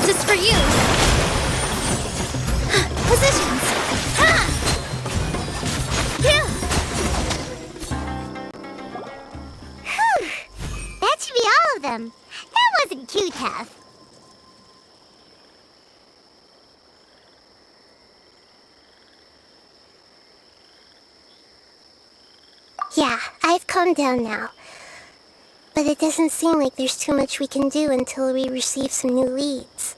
This is for you. Positions. Ha! Yeah. Whew. That should be all of them. That wasn't too tough. Yeah, I've calmed down now. But it doesn't seem like there's too much we can do until we receive some new leads.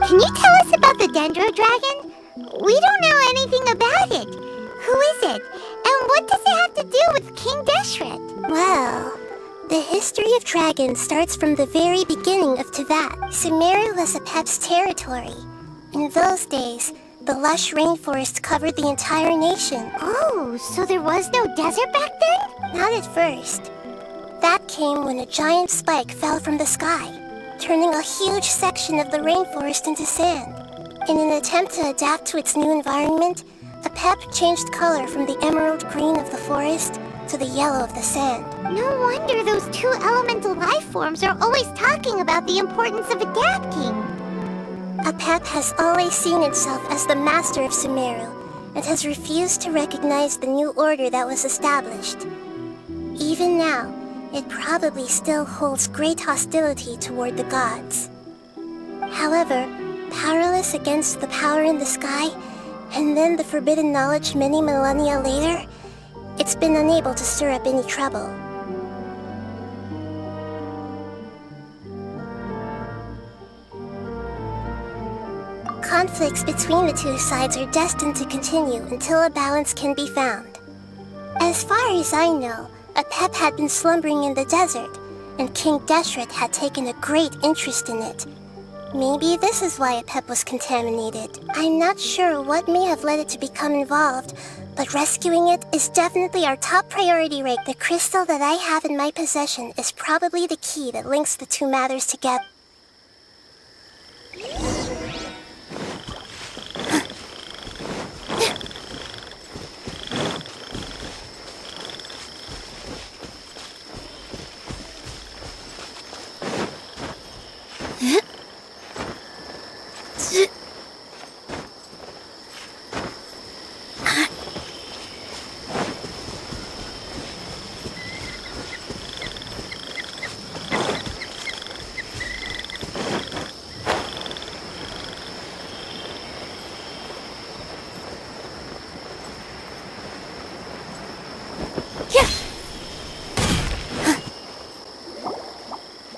Can you tell us about the Dendro Dragon? We don't know anything about it. Who is it? And what does it have to do with King Deshret? Well, the history of dragons starts from the very beginning of Teyvat. Sumeru was Apep's territory. In those days, the lush rainforest covered the entire nation. Oh, so there was no desert back then? Not at first. That came when a giant spike fell from the sky, turning a huge section of the rainforest into sand. In an attempt to adapt to its new environment, Apep changed color from the emerald green of the forest to the yellow of the sand. No wonder those two elemental life forms are always talking about the importance of adapting. Apep has always seen itself as the master of Sumeru and has refused to recognize the new order that was established. Even now, it probably still holds great hostility toward the gods. However, powerless against the power in the sky, and then the forbidden knowledge many millennia later, it's been unable to stir up any trouble. Conflicts between the two sides are destined to continue until a balance can be found. As far as I know, Apep had been slumbering in the desert, and King Deshret had taken a great interest in it. Maybe this is why Apep was contaminated. I'm not sure what may have led it to become involved, but rescuing it is definitely our top priority right. The crystal that I have in my possession is probably the key that links the two matters together.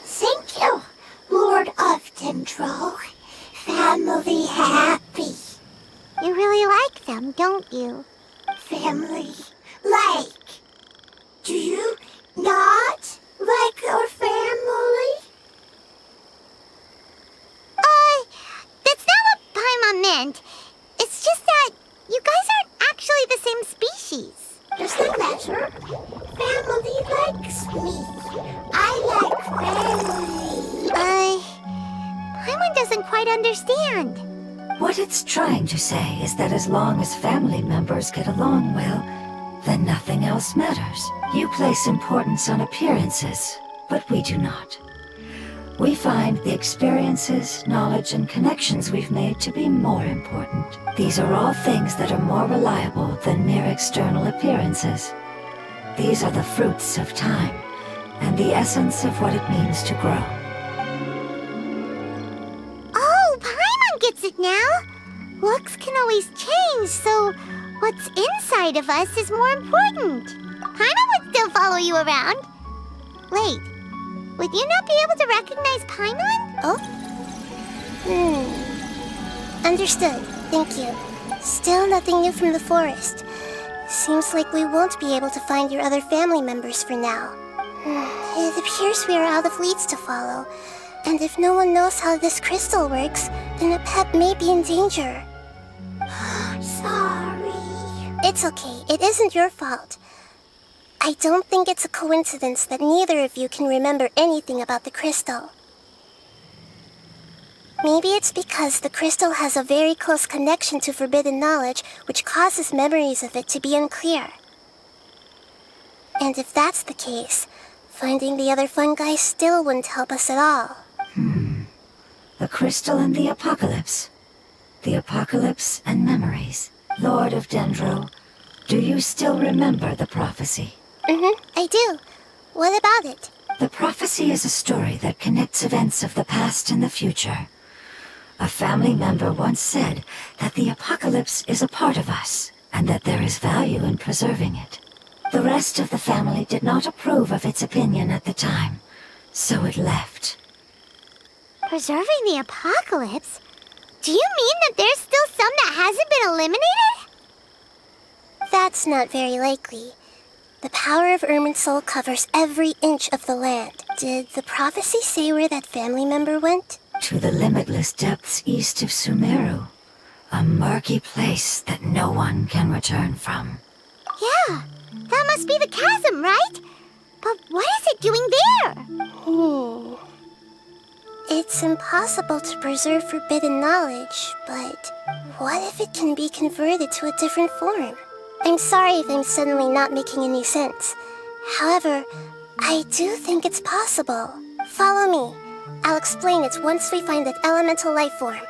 Thank you, Lord of Dendro. Family happy. You really like them, don't you? Family like. Do you not like your family? That's not what Paimon meant. It's just that you guys aren't actually the same species. Doesn't matter. Family likes me. I like family. Paimon doesn't quite understand. What it's trying to say is that as long as family members get along well, then nothing else matters. You place importance on appearances, but we do not. We find the experiences, knowledge, and connections we've made to be more important. These are all things that are more reliable than mere external appearances. These are the fruits of time, and the essence of what it means to grow. Oh, Paimon gets it now! Looks can always change, so what's inside of us is more important. Paimon would still follow you around. Wait, would you not be able to recognize Paimon? Oh? Understood. Thank you. Still nothing new from the forest. Seems like we won't be able to find your other family members for now. It appears we are out of leads to follow. And if no one knows how this crystal works, then a pet may be in danger. Sorry. It's okay. It isn't your fault. I don't think it's a coincidence that neither of you can remember anything about the crystal. Maybe it's because the crystal has a very close connection to forbidden knowledge, which causes memories of it to be unclear. And if that's the case, finding the other fungi still wouldn't help us at all. The crystal and the apocalypse. The apocalypse and memories. Lord of Dendro, do you still remember the prophecy? I do. What about it? The prophecy is a story that connects events of the past and the future. A family member once said that the apocalypse is a part of us, and that there is value in preserving it. The rest of the family did not approve of its opinion at the time, so it left. Preserving the apocalypse? Do you mean that there's still some that hasn't been eliminated? That's not very likely. The power of Irminsul covers every inch of the land. Did the prophecy say where that family member went? To the limitless depths east of Sumeru. A murky place that no one can return from. Yeah, that must be the chasm, right? But what is it doing there? It's impossible to preserve forbidden knowledge, but what if it can be converted to a different form? I'm sorry if I'm suddenly not making any sense. However, I do think it's possible. Follow me. I'll explain it once we find that elemental life form.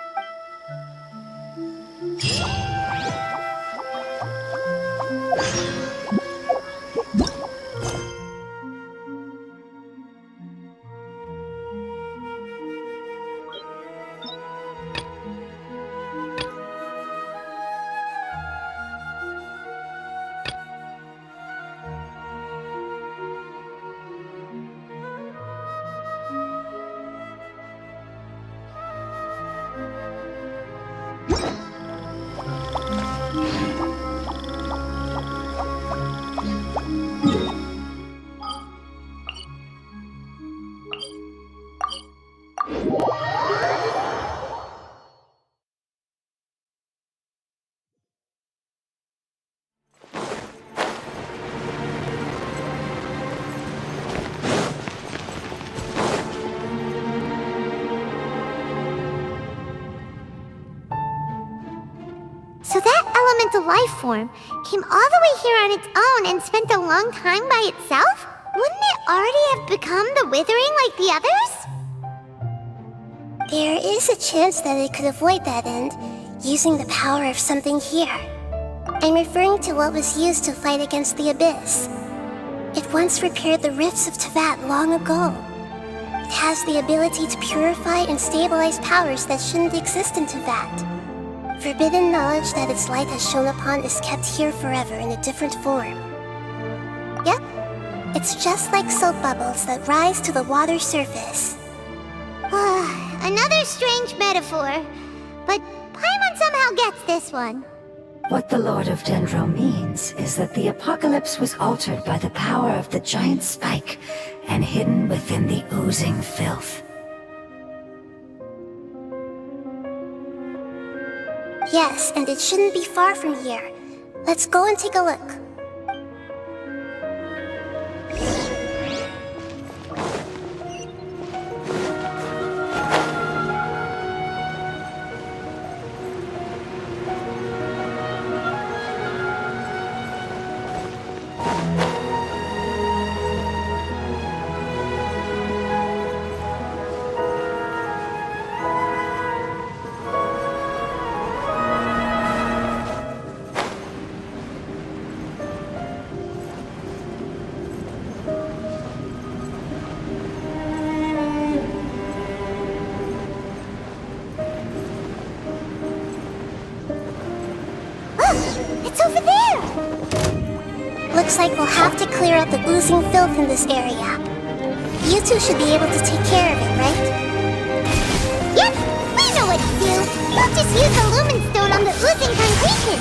So that elemental life form came all the way here on its own and spent a long time by itself? Wouldn't it already have become the Withering like the others? There is a chance that it could avoid that end, using the power of something here. I'm referring to what was used to fight against the Abyss. It once repaired the rifts of Teyvat long ago. It has the ability to purify and stabilize powers that shouldn't exist in Teyvat. Forbidden knowledge that its light has shone upon is kept here forever in a different form. Yep, it's just like soap bubbles that rise to the water's surface. Another strange metaphor, but Paimon somehow gets this one. What the Lord of Dendro means is that the apocalypse was altered by the power of the giant spike and hidden within the oozing filth. Yes, and it shouldn't be far from here. Let's go and take a look. It's over there! Looks like we'll have to clear out the oozing filth in this area. You two should be able to take care of it, right? Yep, we know what to do. We'll just use the lumen stone on the oozing concretion.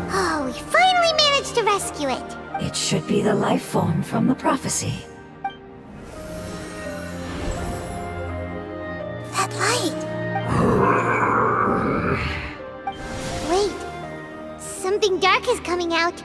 Oh, we finally managed to rescue it. It should be the life form from the prophecy. That light! Wait, something dark is coming out.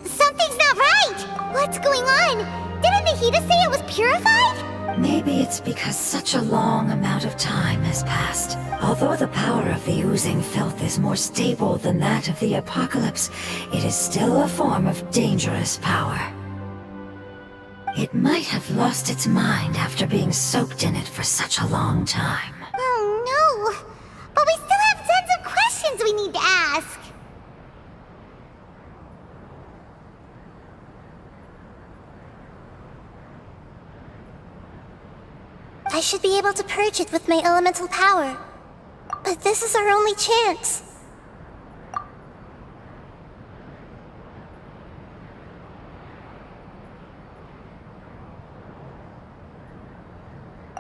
Something's not right! What's going on? Didn't Nahida say it was purified? Maybe it's because such a long amount of time has passed. Although the power of the oozing filth is more stable than that of the apocalypse, it is still a form of dangerous power. It might have lost its mind after being soaked in it for such a long time. Oh no! But we still have tons of questions we need to ask. I should be able to purge it with my elemental power. But this is our only chance.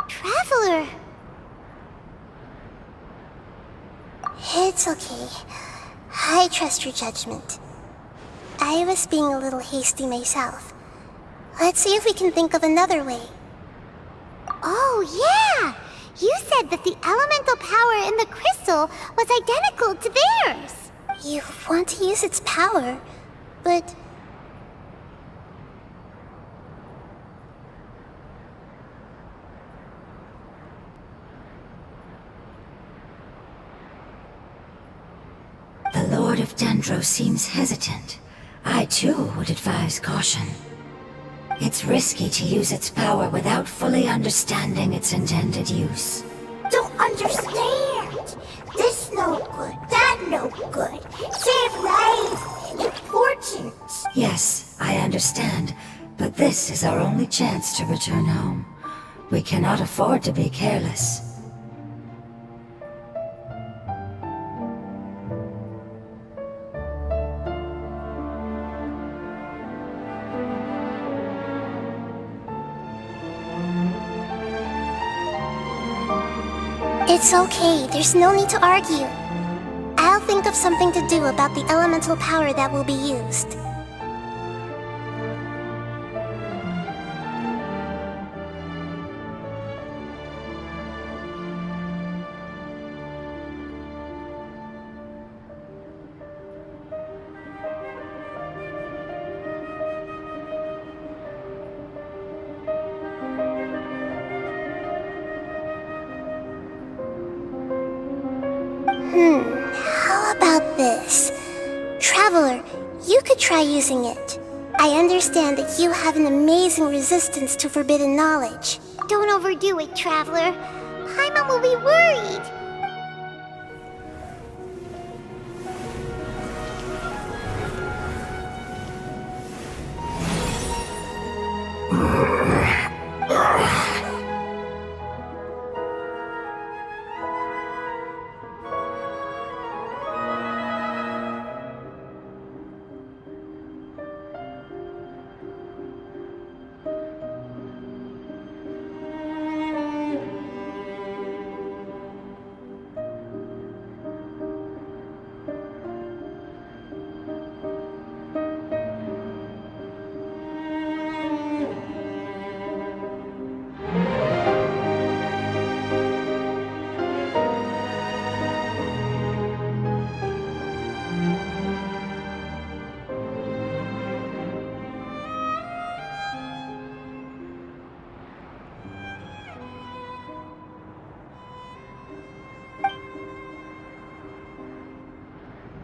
Traveler! It's okay. I trust your judgment. I was being a little hasty myself. Let's see if we can think of another way. Oh, yeah! You said that the elemental power in the crystal was identical to theirs! You want to use its power, but... The Lord of Dendro seems hesitant. I too would advise caution. It's risky to use its power without fully understanding its intended use. Don't understand! This no good, that no good. Save life! Important! Yes, I understand, but this is our only chance to return home. We cannot afford to be careless. It's okay, there's no need to argue. I'll think of something to do about the elemental power that will be used. How about this? Traveler, you could try using it. I understand that you have an amazing resistance to forbidden knowledge. Don't overdo it, Traveler. Paimon will be worried.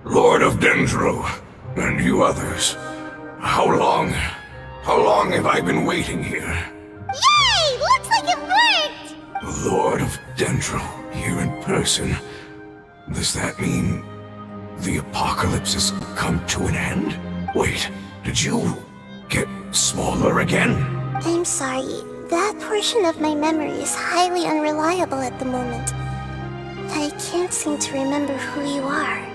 Lord of Dendro, and you others. How long have I been waiting here? Yay! Looks like it worked! Lord of Dendro, here in person. Does that mean the apocalypse has come to an end? Wait, did you get smaller again? I'm sorry. That portion of my memory is highly unreliable at the moment. I can't seem to remember who you are.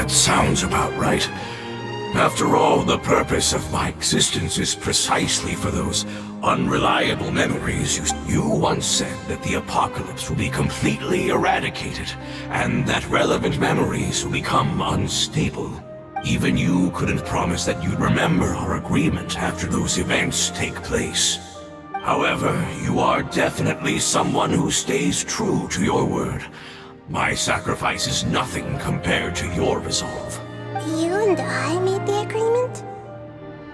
That sounds about right. After all, the purpose of my existence is precisely for those unreliable memories. You once said that the apocalypse will be completely eradicated, and that relevant memories will become unstable. Even you couldn't promise that you'd remember our agreement after those events take place. However, you are definitely someone who stays true to your word. My sacrifice is nothing compared to your resolve. You and I made the agreement?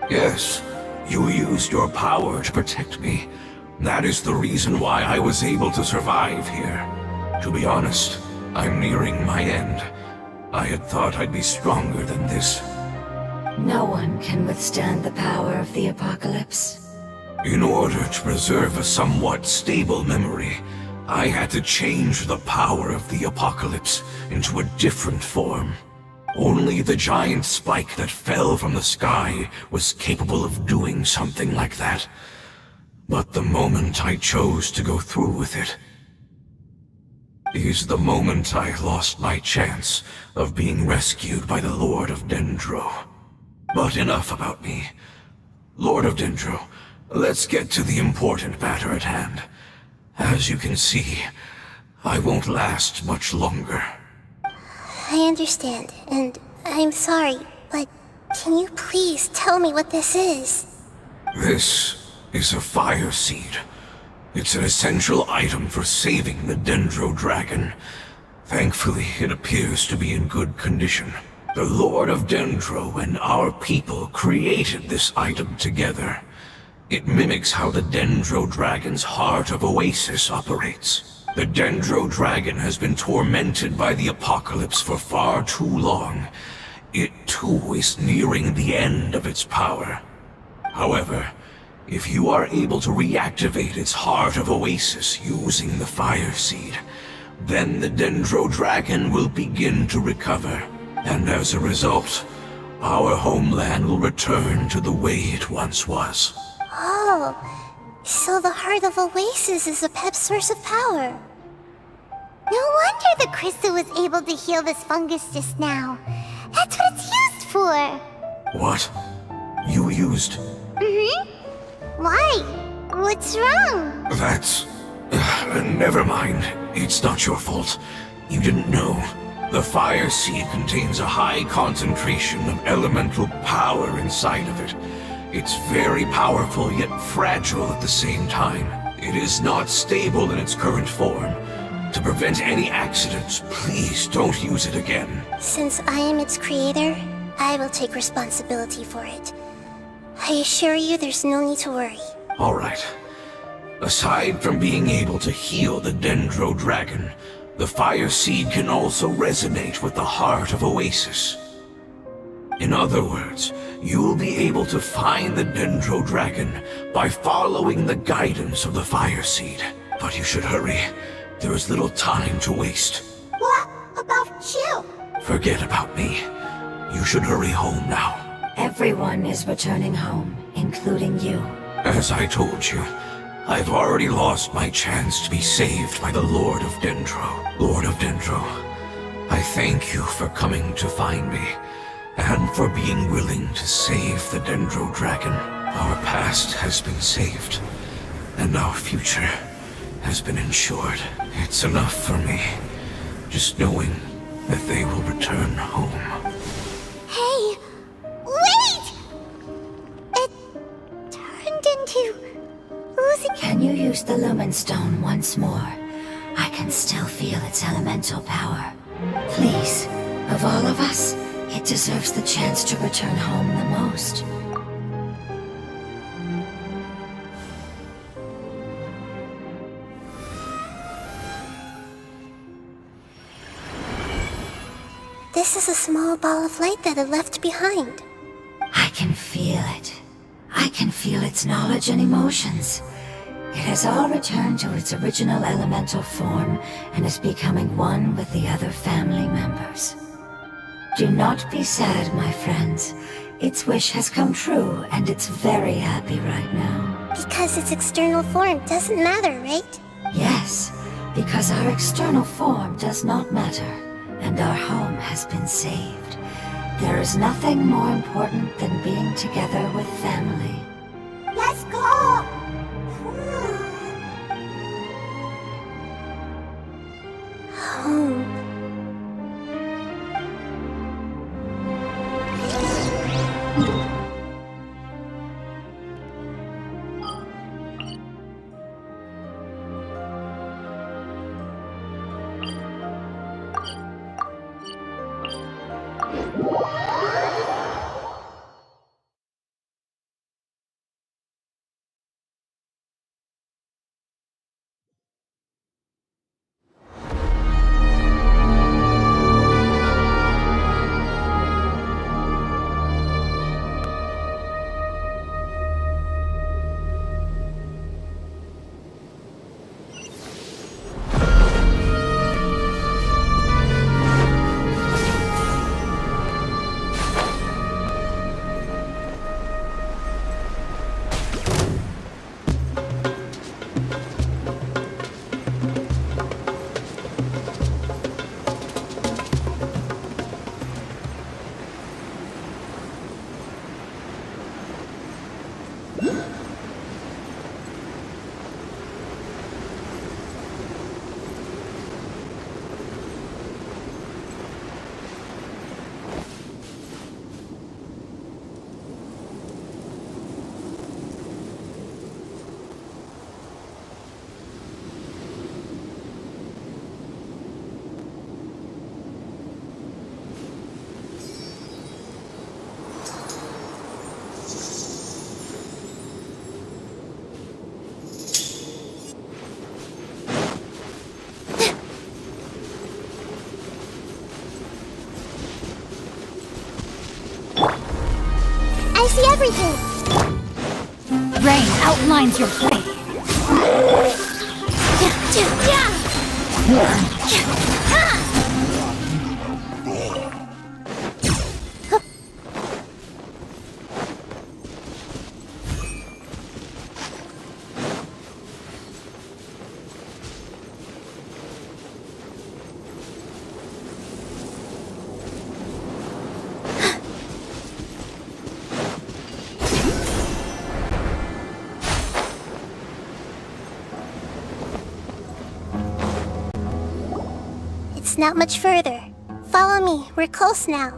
Yes, you used your power to protect me. That is the reason why I was able to survive here. To be honest, I'm nearing my end. I had thought I'd be stronger than this. No one can withstand the power of the apocalypse. In order to preserve a somewhat stable memory, I had to change the power of the apocalypse into a different form. Only the giant spike that fell from the sky was capable of doing something like that. But the moment I chose to go through with it is the moment I lost my chance of being rescued by the Lord of Dendro. But enough about me. Lord of Dendro, let's get to the important matter at hand. As you can see, I won't last much longer. I understand, and I'm sorry, but can you please tell me what this is? This is a fire seed. It's an essential item for saving the Dendro Dragon. Thankfully, it appears to be in good condition. The Lord of Dendro and our people created this item together. It mimics how the Dendro Dragon's Heart of Oasis operates. The Dendro Dragon has been tormented by the apocalypse for far too long. It too is nearing the end of its power. However, if you are able to reactivate its Heart of Oasis using the Fire Seed, then the Dendro Dragon will begin to recover. And as a result, our homeland will return to the way it once was. Oh, so the Heart of Oasis is a pep source of power. No wonder the crystal was able to heal this fungus just now. That's what it's used for. What? You used... Why? What's wrong? That's... never mind. It's not your fault. You didn't know. The Fire Seed contains a high concentration of elemental power inside of it. It's very powerful, yet fragile at the same time. It is not stable in its current form. To prevent any accidents, please don't use it again. Since I am its creator, I will take responsibility for it. I assure you there's no need to worry. All right. Aside from being able to heal the Dendro Dragon, the Fire Seed can also resonate with the Heart of Oasis. In other words, you'll be able to find the Dendro Dragon by following the guidance of the Fire Seed. But you should hurry. There is little time to waste. What about you? Forget about me. You should hurry home now. Everyone is returning home, including you. As I told you, I've already lost my chance to be saved by the Lord of Dendro. Lord of Dendro, I thank you for coming to find me, and for being willing to save the Dendro Dragon. Our past has been saved, and our future has been ensured. It's enough for me, just knowing that they will return home. Hey, wait! It turned into losing. Can you use the Lumen Stone once more? I can still feel its elemental power. Please, of all of us, it deserves the chance to return home the most. This is a small ball of light that it left behind. I can feel it. I can feel its knowledge and emotions. It has all returned to its original elemental form and is becoming one with the other family members. Do not be sad, my friends. Its wish has come true, and it's very happy right now. Because its external form doesn't matter, right? Yes, because our external form does not matter, and our home has been saved. There is nothing more important than being together with family. Let's go! Home. I see everything! Rain outlines your blade. It's not much further. Follow me, we're close now.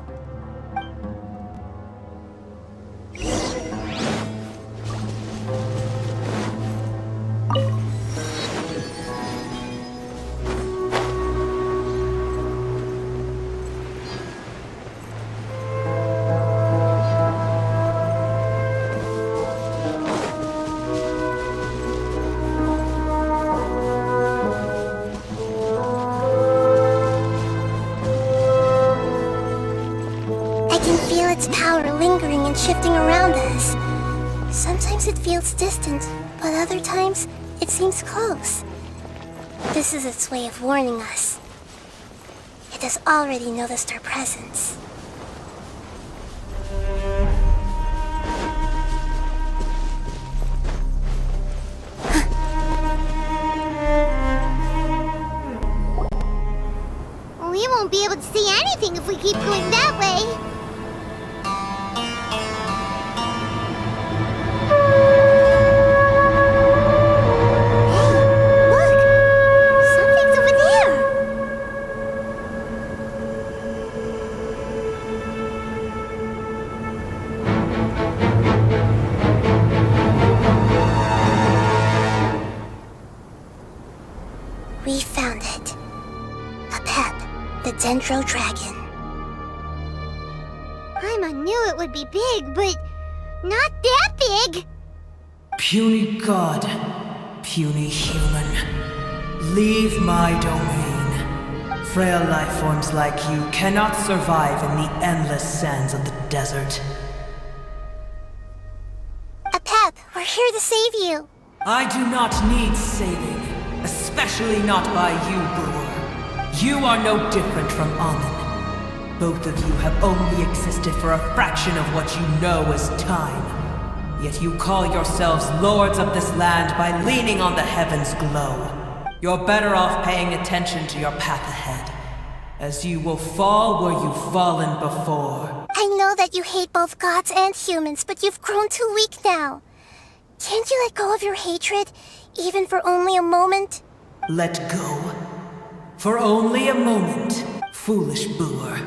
Its power lingering and shifting around us. Sometimes it feels distant, but other times it seems close. This is its way of warning us. It has already noticed our presence. We won't be able to see anything if we keep going that way. We found it. A pep, the Dendro Dragon. Paimon knew it would be big, but not that big! Puny god, puny human, leave my domain. Frail life forms like you cannot survive in the endless sands of the desert. A pep, we're here to save you. I do not need saving. Especially not by you, Brewer. You are no different from Amun. Both of you have only existed for a fraction of what you know as time. Yet you call yourselves lords of this land by leaning on the heavens' glow. You're better off paying attention to your path ahead, as you will fall where you've fallen before. I know that you hate both gods and humans, but you've grown too weak now. Can't you let go of your hatred, even for only a moment? Let go? For only a moment, foolish boor.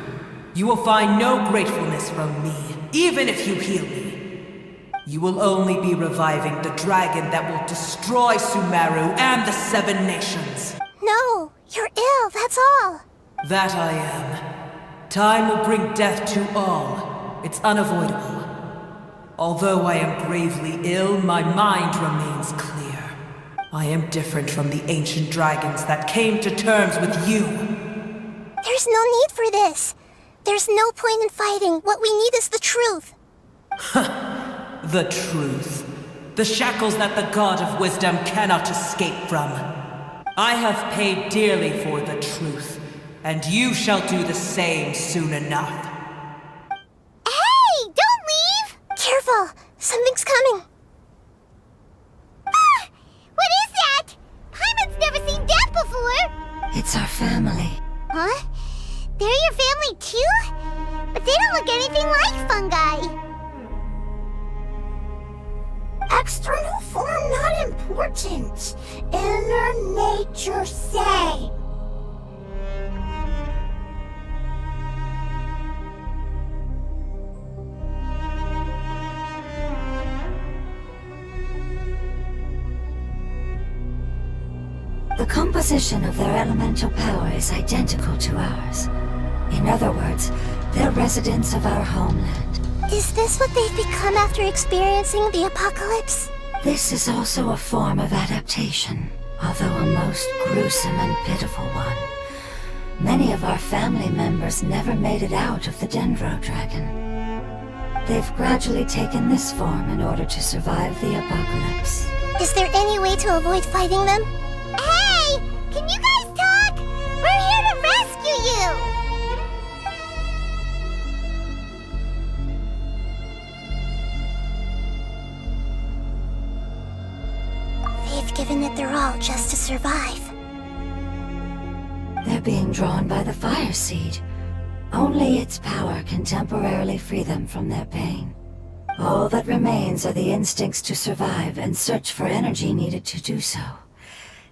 You will find no gratefulness from me, even if you heal me. You will only be reviving the dragon that will destroy Sumeru and the 7 nations. No, you're ill, that's all. That I am. Time will bring death to all. It's unavoidable. Although I am gravely ill, my mind remains clear. I am different from the ancient dragons that came to terms with you. There's no need for this. There's no point in fighting. What we need is the truth. The truth. The shackles that the God of Wisdom cannot escape from. I have paid dearly for the truth, and you shall do the same soon enough. Hey, don't leave! Careful, something's coming. Ah! What is that? Paimon's never seen that before! It's our family. Huh? They're your family too? But they don't look anything like fungi. External form not important. Inner nature same. The composition of their elemental power is identical to ours. In other words, they're residents of our homeland. Is this what they've become after experiencing the apocalypse? This is also a form of adaptation, although a most gruesome and pitiful one. Many of our family members never made it out of the Dendro Dragon. They've gradually taken this form in order to survive the apocalypse. Is there any way to avoid fighting them? Hey! Can you guys talk? We're here to rescue you! They've given it their all just to survive. They're being drawn by the fire seed. Only its power can temporarily free them from their pain. All that remains are the instincts to survive and search for energy needed to do so.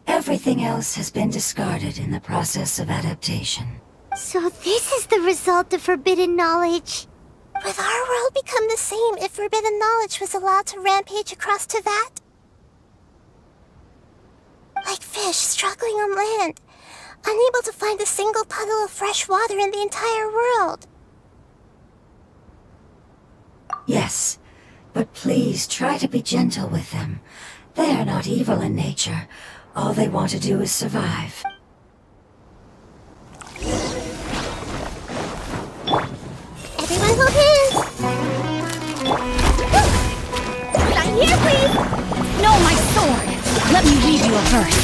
Everything else has been discarded in the process of adaptation. So this is the result of forbidden knowledge. Would our world become the same if forbidden knowledge was allowed to rampage across Tevat? Like fish struggling on land, unable to find a single puddle of fresh water in the entire world. Yes, but please try to be gentle with them. They are not evil in nature. All they want to do is survive. Everyone hold hands! Sign here, please! No, my sword! Let me read you a verse.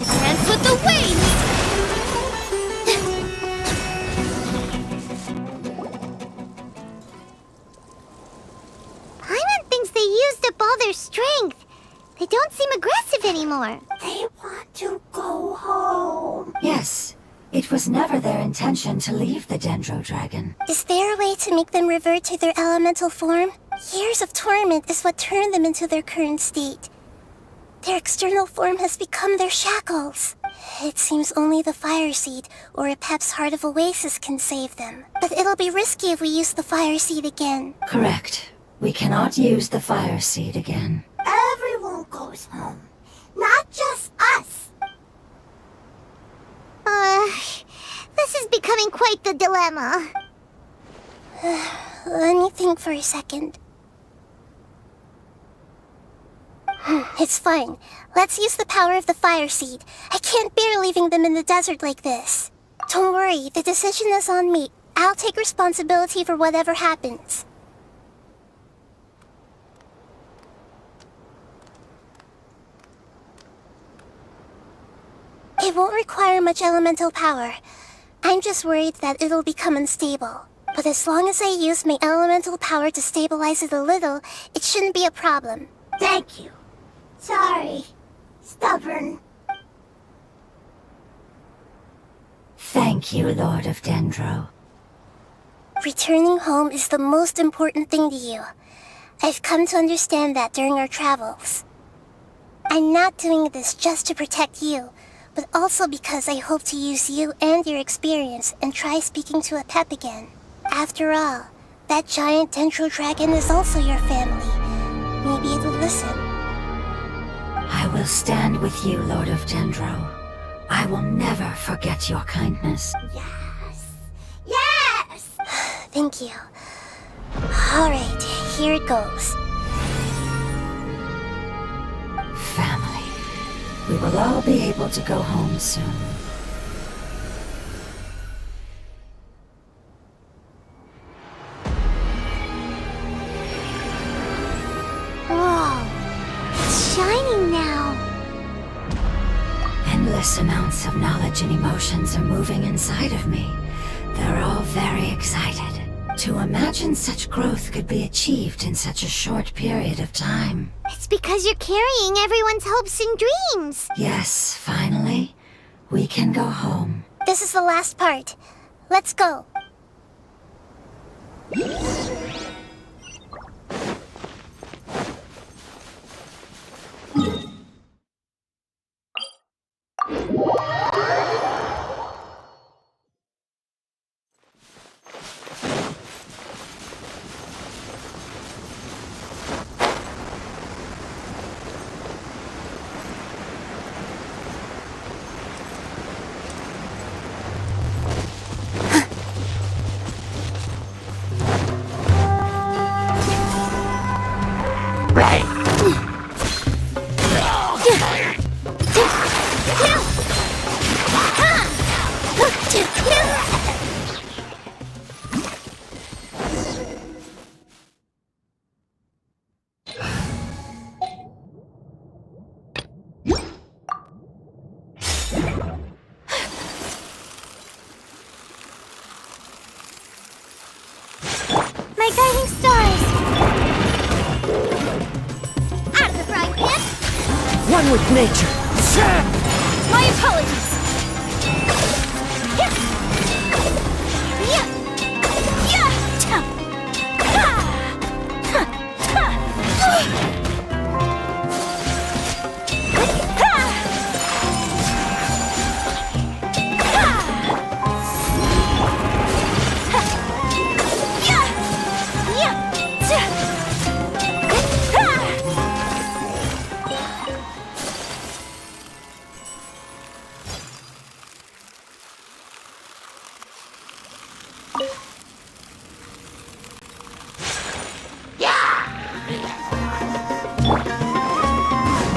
Dance with the wings! Paimon thinks they used up all their strength. They don't seem aggressive anymore. They want to go home. Yes, it was never their intention to leave the Dendro Dragon. Is there a way to make them revert to their elemental form? Years of torment is what turned them into their current state. Their external form has become their shackles. It seems only the fire seed or a Pep's Heart of Oasis can save them. But it'll be risky if we use the fire seed again. Correct. We cannot use the fire seed again. Everyone goes home, not just us. This is becoming quite the dilemma. Let me think for a second. It's fine. Let's use the power of the fire seed. I can't bear leaving them in the desert like this. Don't worry, the decision is on me. I'll take responsibility for whatever happens. It won't require much elemental power. I'm just worried that it'll become unstable. But as long as I use my elemental power to stabilize it a little, it shouldn't be a problem. Thank you. Sorry. Stubborn. Thank you, Lord of Dendro. Returning home is the most important thing to you. I've come to understand that during our travels. I'm not doing this just to protect you, but also because I hope to use you and your experience and try speaking to a pep again. After all, that giant dendro dragon is also your family. Maybe it would listen. I will stand with you, Lord of Dendro. I will never forget your kindness. Yes! Yes! Thank you. Alright, here it goes. Family. We will all be able to go home soon. Whoa, it's shining now. Endless amounts of knowledge and emotions are moving inside of me. They're all very excited. To imagine such growth could be achieved in such a short period of time. It's because you're carrying everyone's hopes and dreams. Yes, finally, we can go home. This is the last part. Let's go. My guiding stars! Out of the frying pan! One with nature. My apologies! Yeah! Yeah! Yeah! Ta! Ha! Ha!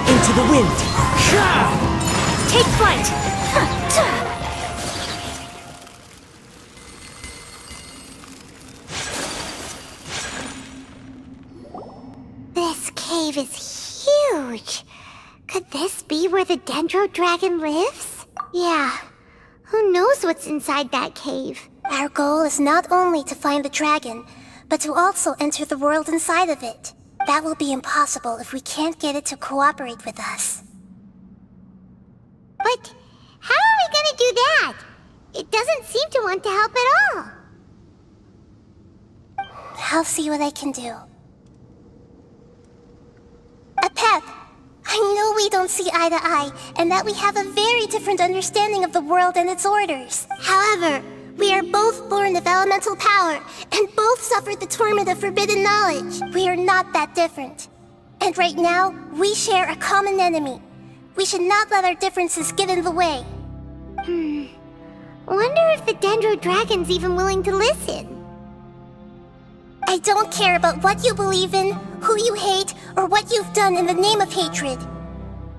Into the wind. Take flight! This cave is huge. Could this be where the Dendro Dragon lives? Yeah. Who knows what's inside that cave? Our goal is not only to find the dragon, but to also enter the world inside of it. That will be impossible if we can't get it to cooperate with us. But how are we gonna do that? It doesn't seem to want to help at all. I'll see what I can do. Pep, I know we don't see eye to eye, and that we have a very different understanding of the world and its orders. However, we are both born of elemental power, and both suffered the torment of forbidden knowledge. We are not that different. And right now, we share a common enemy. We should not let our differences get in the way. Wonder if the Dendro Dragon's even willing to listen. I don't care about what you believe in, who you hate, or what you've done in the name of hatred.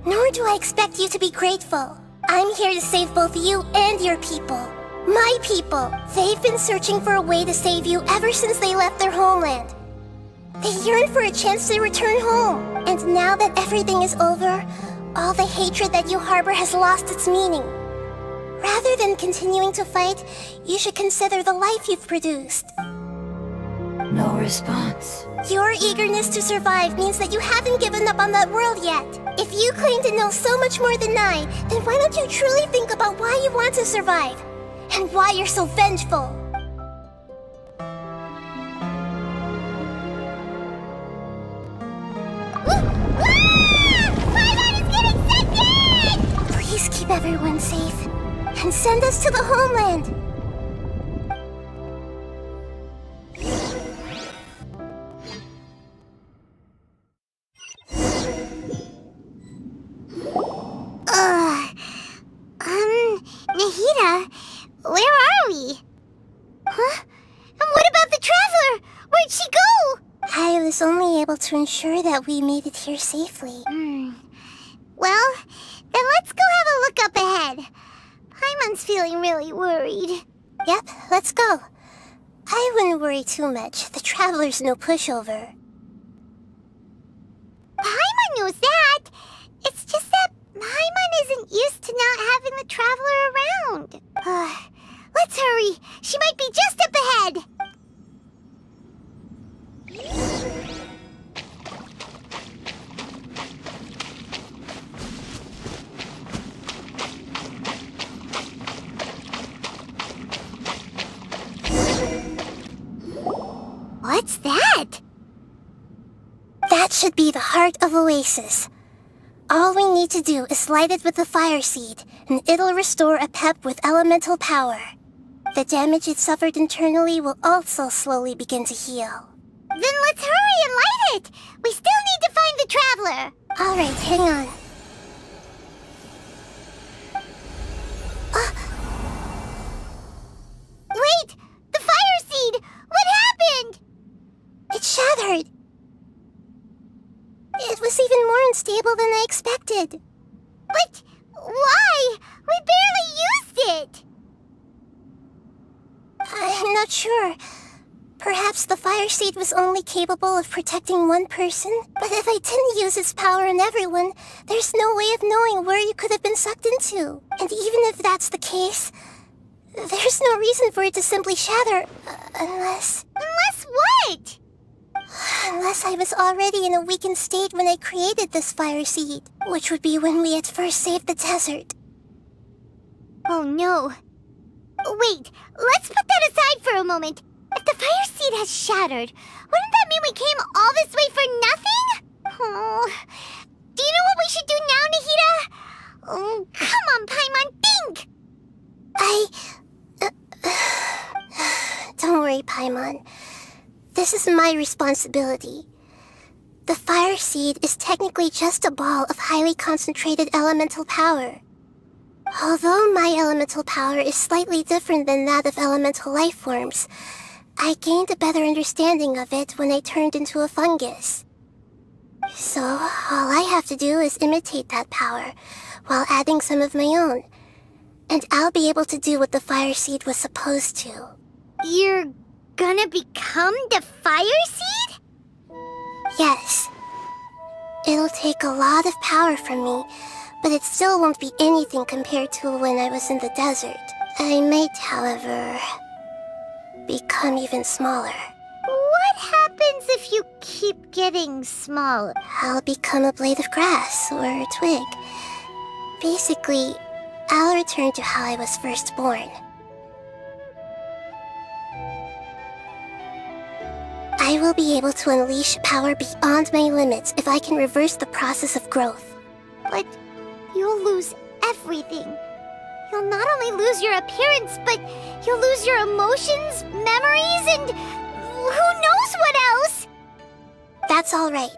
Nor do I expect you to be grateful. I'm here to save both you and your people. My people. They've been searching for a way to save you ever since they left their homeland. They yearn for a chance to return home. And now that everything is over, all the hatred that you harbor has lost its meaning. Rather than continuing to fight, you should consider the life you've produced. No response. Your eagerness to survive means that you haven't given up on that world yet. If you claim to know so much more than I, then why don't you truly think about why you want to survive? and why you're so vengeful. Paimon is getting sent in! Please keep everyone safe and send us to the homeland. Nahida, where are we? Huh? And what about the traveler? Where'd she go? I was only able to ensure that we made it here safely. Well, then let's go have a look up ahead. Paimon's feeling really worried. Yep, let's go. I wouldn't worry too much. The traveler's no pushover. Paimon knows that. It's just that Paimon isn't used to not having the traveler around. Let's hurry. She might be just up ahead. What's that? That should be the heart of Oasis. All we need to do is light it with the fire seed, and it'll restore a pep with elemental power. The damage it suffered internally will also slowly begin to heal. Then let's hurry and light it! We still need to find the traveler! Alright, hang on. Wait! The fire seed! What happened? It shattered. It was even more unstable than I expected. But why? We barely used it! I'm not sure. Perhaps the fire seed was only capable of protecting one person? But if I didn't use its power on everyone, there's no way of knowing where you could have been sucked into. And even if that's the case, there's no reason for it to simply shatter, unless... Unless what? Unless I was already in a weakened state when I created this fire seed, which would be when we had first saved the desert. Oh no. Wait, let's put that aside for a moment. If the fire seed has shattered, wouldn't that mean we came all this way for nothing? Oh, do you know what we should do now, Nahida? Oh, come on, Paimon, think! Don't worry, Paimon. This is my responsibility. The fire seed is technically just a ball of highly concentrated elemental power. Although my elemental power is slightly different than that of elemental life forms, I gained a better understanding of it when I turned into a fungus. So, all I have to do is imitate that power, while adding some of my own. And I'll be able to do what the fire seed was supposed to. You're gonna become the fire seed? Yes. It'll take a lot of power from me, but it still won't be anything compared to when I was in the desert. I might, however, become even smaller. What happens if you keep getting smaller? I'll become a blade of grass or a twig. Basically, I'll return to how I was first born. I will be able to unleash power beyond my limits if I can reverse the process of growth. But you'll lose everything. You'll not only lose your appearance, but you'll lose your emotions, memories, and who knows what else? That's all right.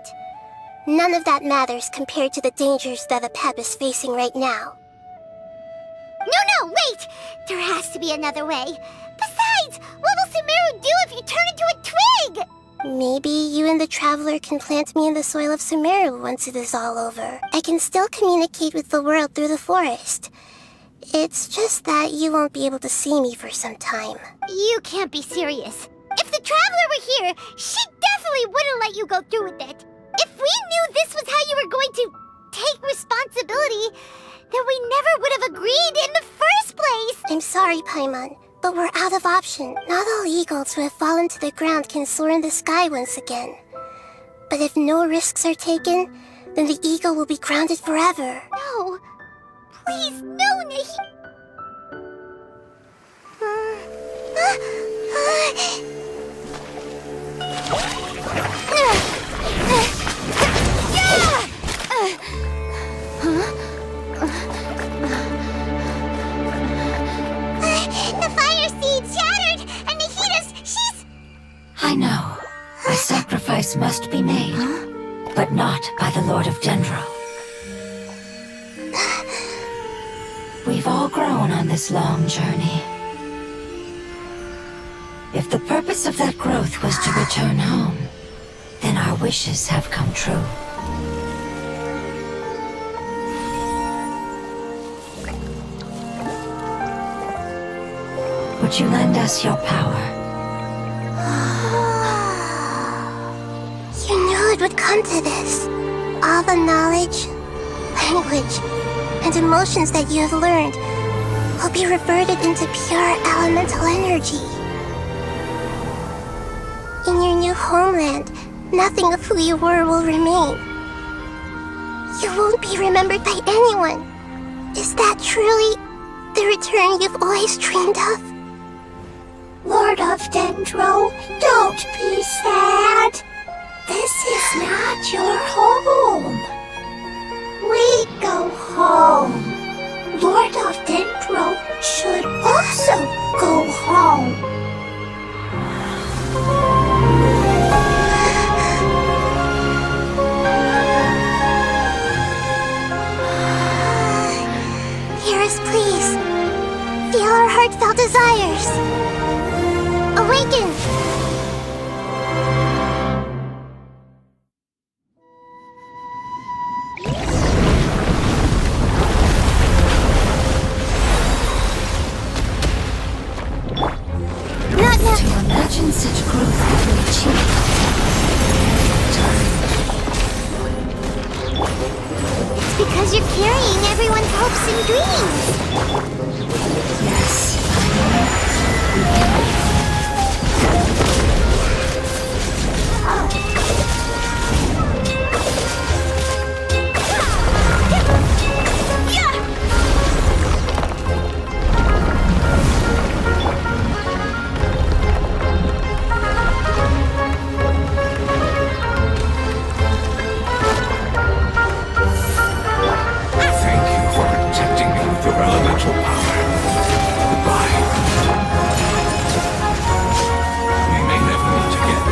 None of that matters compared to the dangers that the Pep is facing right now. No, wait! There has to be another way. Besides, what will Sumeru do if you turn into a twig? Maybe you and the Traveler can plant me in the soil of Sumeru once it is all over. I can still communicate with the world through the forest. It's just that you won't be able to see me for some time. You can't be serious. If the Traveler were here, she definitely wouldn't let you go through with it. If we knew this was how you were going to take responsibility, then we never would have agreed in the first place. I'm sorry, Paimon, but we're out of option. Not all eagles who have fallen to the ground can soar in the sky once again. But if no risks are taken, then the eagle will be grounded forever. No. Please, no, Nahi. The fire seed shattered, and she's... I know. A sacrifice must be made, but not by the Lord of Dendro. We've all grown on this long journey. If the purpose of that growth was to return home, then our wishes have come true. Would you lend us your power? You knew it would come to this. All the knowledge, language, and emotions that you have learned will be reverted into pure elemental energy. In your new homeland, nothing of who you were will remain. You won't be remembered by anyone. Is that truly the return you've always dreamed of? Lord of Dendro, don't be sad. This is not your home. We go home. Lord of Dendro should also go home. Hear us, please. Feel our heartfelt desires. Awaken! To imagine such growth could be achieved. It's because you're carrying everyone's hopes and dreams. Yes, Thank you for protecting me with your elemental power. Goodbye. We may never meet again.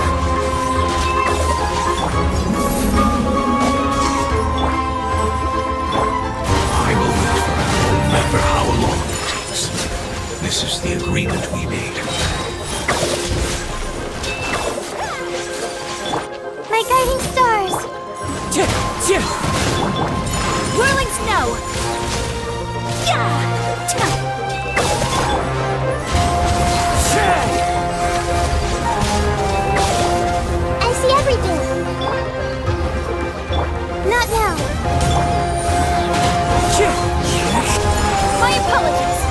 I will wait forever, no matter how long it takes. This is the agreement we made. My guiding stars. Whirling snow. I see everything. Not now. My apologies.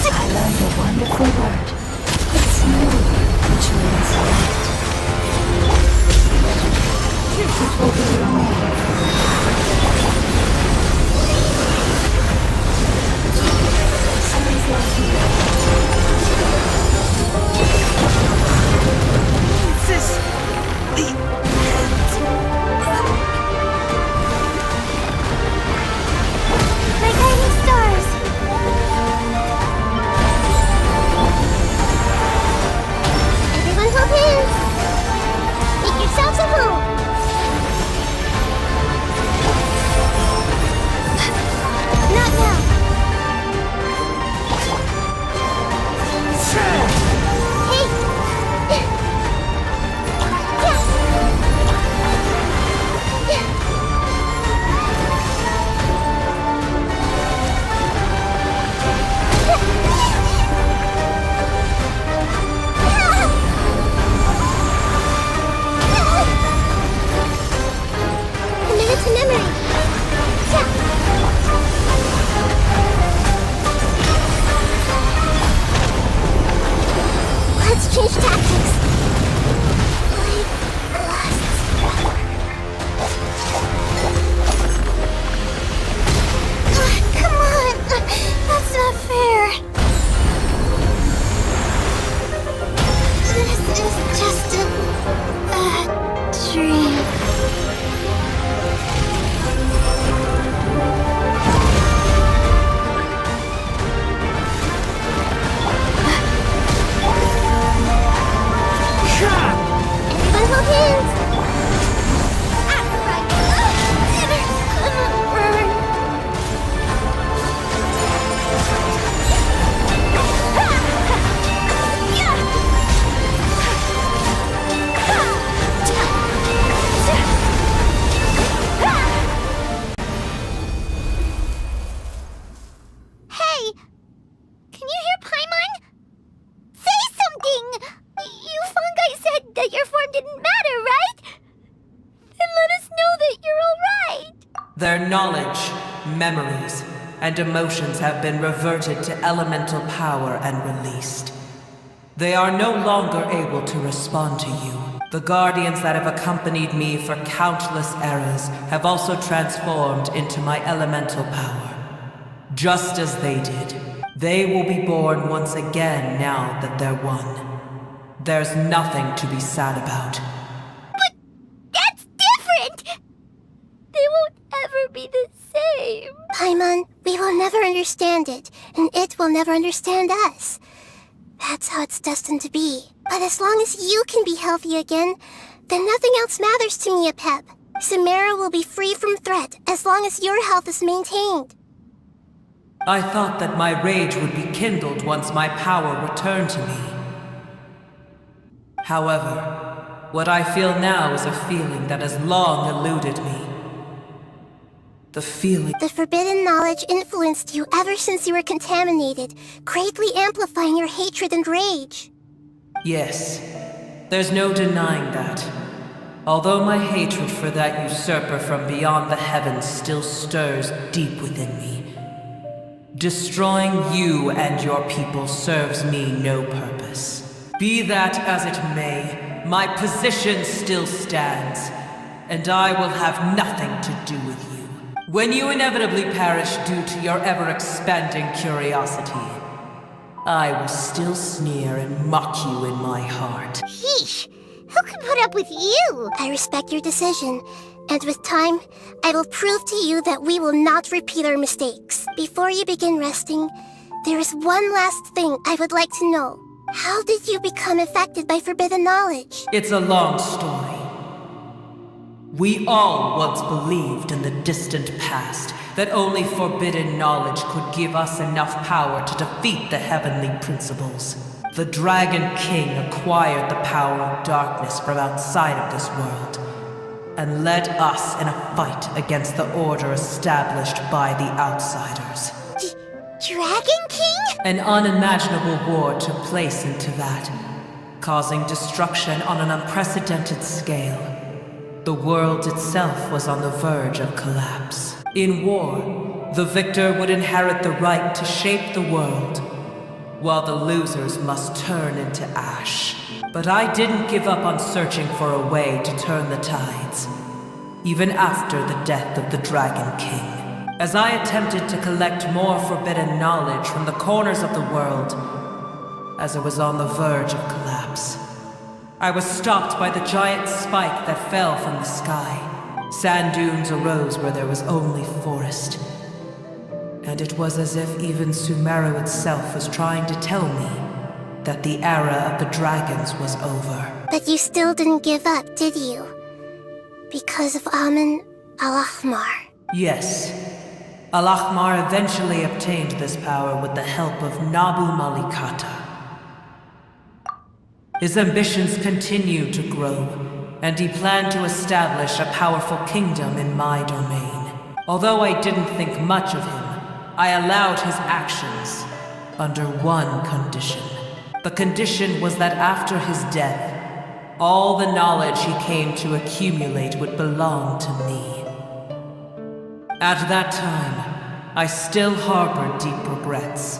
I learned a wonderful word. It's new, which means light. It will be long. Sounds like My guiding stars. Everyone hold hands. Make yourselves at home. Not now. change tactics. Life lasts. Come on! That's not fair. This is just a dream. Final hands! Hey! Can you hear Paimon? Say something! You fungi said that your form didn't matter, right? Then let us know that you're alright! Their knowledge, memories, and emotions have been reverted to elemental power and released. They are no longer able to respond to you. The guardians that have accompanied me for countless eras have also transformed into my elemental power. Just as they did, they will be born once again now that they're one. There's nothing to be sad about. But that's different! They won't ever be the same. Paimon, we will never understand it, and it will never understand us. That's how it's destined to be. But as long as you can be healthy again, then nothing else matters to me, Apep. Samara will be free from threat as long as your health is maintained. I thought that my rage would be kindled once my power returned to me. However, what I feel now is a feeling that has long eluded me. The feeling... The forbidden knowledge influenced you ever since you were contaminated, greatly amplifying your hatred and rage. Yes, there's no denying that. Although my hatred for that usurper from beyond the heavens still stirs deep within me. Destroying you and your people serves me no purpose. Be that as it may, my position still stands, and I will have nothing to do with you. When you inevitably perish due to your ever-expanding curiosity, I will still sneer and mock you in my heart. Yeesh! Who can put up with you? I respect your decision, and with time, I will prove to you that we will not repeat our mistakes. Before you begin resting, there is one last thing I would like to know. How did you become affected by forbidden knowledge? It's a long story. We all once believed in the distant past that only forbidden knowledge could give us enough power to defeat the heavenly principles. The Dragon King acquired the power of darkness from outside of this world, and led us in a fight against the order established by the outsiders. Dragon King? An unimaginable war took place into that, causing destruction on an unprecedented scale. The world itself was on the verge of collapse. In war, the victor would inherit the right to shape the world, while the losers must turn into ash. But I didn't give up on searching for a way to turn the tides, even after the death of the Dragon King. As I attempted to collect more forbidden knowledge from the corners of the world, as it was on the verge of collapse, I was stopped by the giant spike that fell from the sky. Sand dunes arose where there was only forest. And it was as if even Sumeru itself was trying to tell me that the era of the dragons was over. But you still didn't give up, did you? Because of Amun Al-Ahmar. Yes. Al-Ahmar eventually obtained this power with the help of Nabu Malikata. His ambitions continued to grow, and he planned to establish a powerful kingdom in my domain. Although I didn't think much of him, I allowed his actions under one condition. The condition was that after his death, all the knowledge he came to accumulate would belong to me. At that time, I still harbored deep regrets.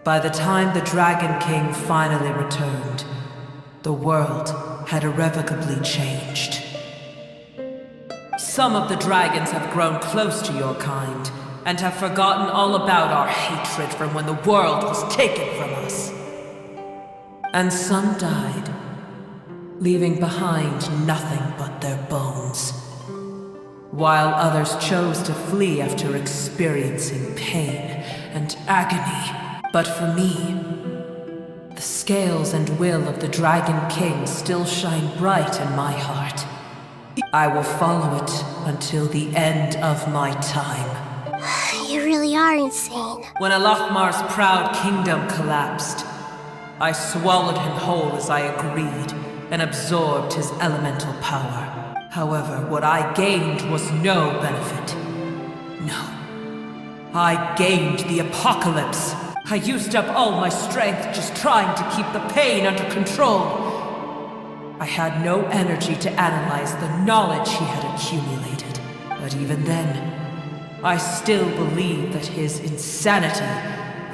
By the time the Dragon King finally returned, the world had irrevocably changed. Some of the dragons have grown close to your kind, and have forgotten all about our hatred from when the world was taken from us. And some died, leaving behind nothing but their bones, while others chose to flee after experiencing pain and agony. But for me, the scales and will of the Dragon King still shine bright in my heart. I will follow it until the end of my time. You really are insane. When Alachmar's proud kingdom collapsed, I swallowed him whole as I agreed, and absorbed his elemental power. However, what I gained was no benefit. No. I gained the apocalypse. I used up all my strength just trying to keep the pain under control. I had no energy to analyze the knowledge he had accumulated. But even then, I still believed that his insanity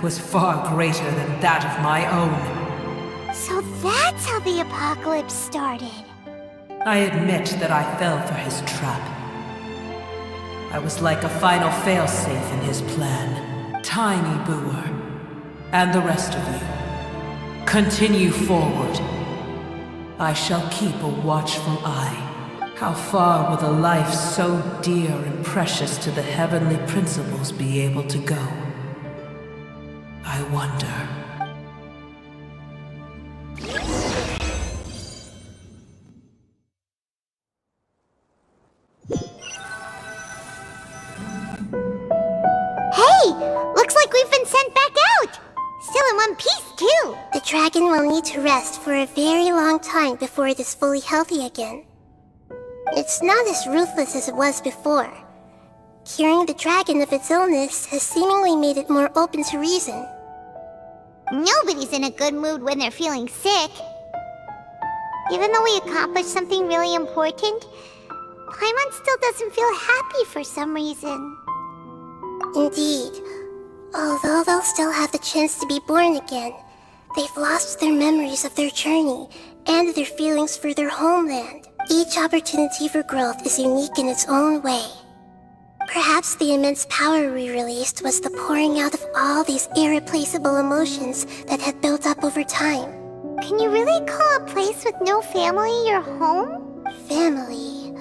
was far greater than that of my own. So that's how the apocalypse started. I admit that I fell for his trap. I was like a final failsafe in his plan. Tiny Booer, and the rest of you, continue forward. I shall keep a watchful eye. How far will a life so dear and precious to the heavenly principles be able to go? I wonder. Looks like we've been sent back out! Still in one piece, too! The dragon will need to rest for a very long time before it is fully healthy again. It's not as ruthless as it was before. Curing the dragon of its illness has seemingly made it more open to reason. Nobody's in a good mood when they're feeling sick. Even though we accomplished something really important, Paimon still doesn't feel happy for some reason. Indeed. Although they'll still have the chance to be born again, they've lost their memories of their journey and their feelings for their homeland. Each opportunity for growth is unique in its own way. Perhaps the immense power we released was the pouring out of all these irreplaceable emotions that had built up over time. Can you really call a place with no family your home? Family.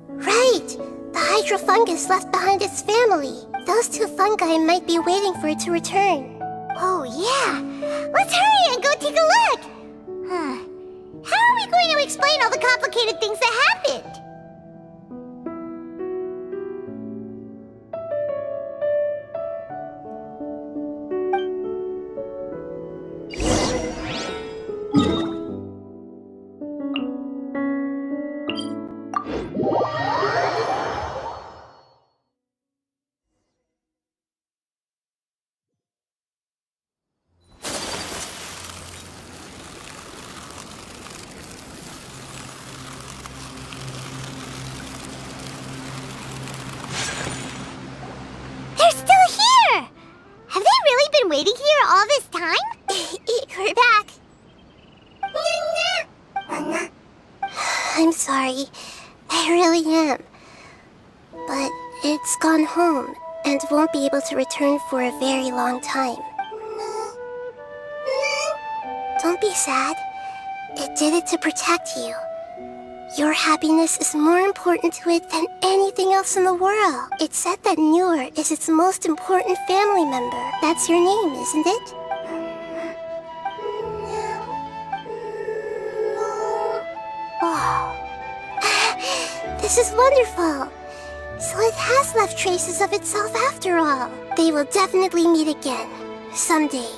Right! The hydrofungus left behind its family. Those two fungi might be waiting for it to return. Oh yeah! Let's hurry and go take a look! How are we going to explain all the complicated things that happened? Waiting here all this time? We're back. I'm sorry. I really am. But it's gone home and won't be able to return for a very long time. Don't be sad. It did it to protect you. Your happiness is more important to it than anything else in the world. It's said that Newer is its most important family member. That's your name, isn't it? Oh. This is wonderful. So it has left traces of itself after all. They will definitely meet again, someday.